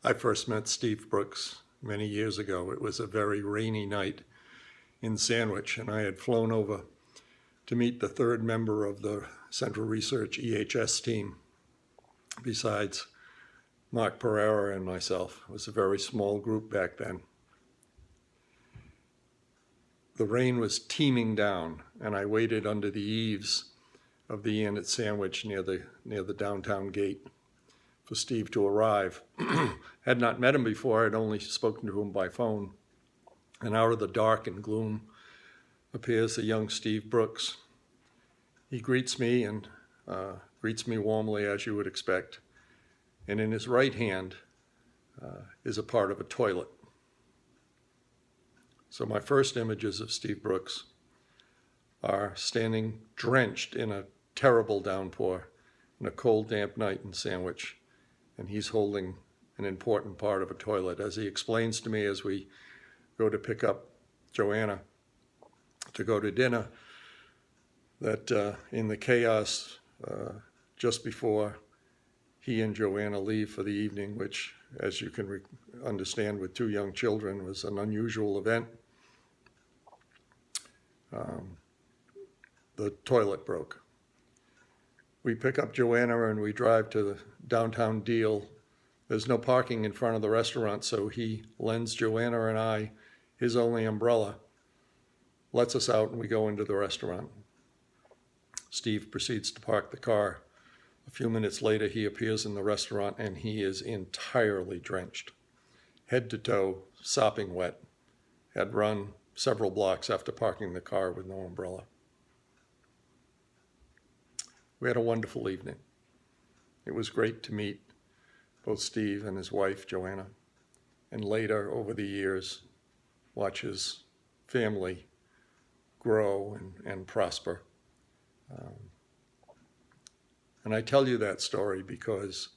I first met Steve Brooks many years ago. It was a very rainy night in Sandwich, and I had flown over to meet the third member of the Central Research EHS team, besides Mark Pereira and myself. It was a very small group back then. The rain was teeming down, and I waited under the eaves of the inn at Sandwich near the downtown gate for Steve to arrive. Had not met him before. I'd only spoken to him by phone. And out of the dark and gloom appears a young Steve Brooks. He greets me and greets me warmly, as you would expect. And in his right hand is a part of a toilet. So my first images of Steve Brooks are standing drenched in a terrible downpour in a cold, damp night in Sandwich, and he's holding an important part of a toilet. As he explains to me as we go to pick up Joanna to go to dinner, that in the chaos just before he and Joanna leave for the evening, which, as you can understand with two young children, was an unusual event, the toilet broke. We pick up Joanna and we drive to the downtown Deal. There's no parking in front of the restaurant, so he lends Joanna and I his only umbrella, lets us out, and we go into the restaurant. Steve proceeds to park the car. A few minutes later, he appears in the restaurant, and he is entirely drenched, head to toe, sopping wet, had run several blocks after parking the car with no umbrella. We had a wonderful evening. It was great to meet both Steve and his wife, Joanna, and later, over the years, watch his family grow and prosper. And I tell you that story because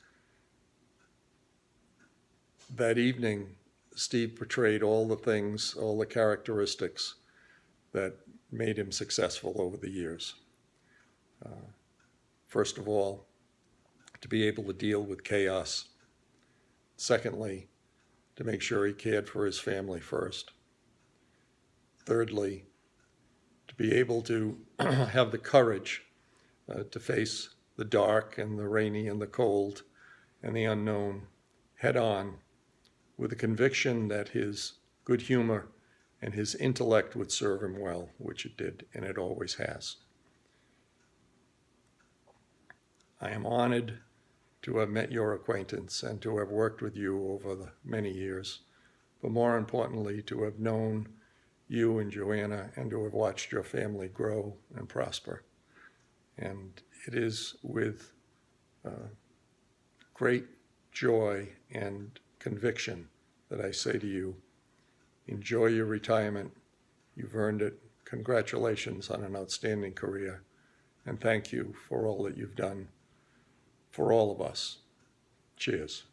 that evening, Steve portrayed all the things, all the characteristics that made him successful over the years. First of all, to be able to deal with chaos. Secondly, to make sure he cared for his family first. Thirdly, to be able to have the courage to face the dark and the rainy and the cold and the unknown head on, with the conviction that his good humor and his intellect would serve him well, which it did, and it always has. I am honored to have met your acquaintance and to have worked with you over the many years, but more importantly, to have known you and Joanna and to have watched your family grow and prosper. And it is with great joy and conviction that I say to you, enjoy your retirement. You've earned it. Congratulations on an outstanding career. And thank you for all that you've done for all of us. Cheers.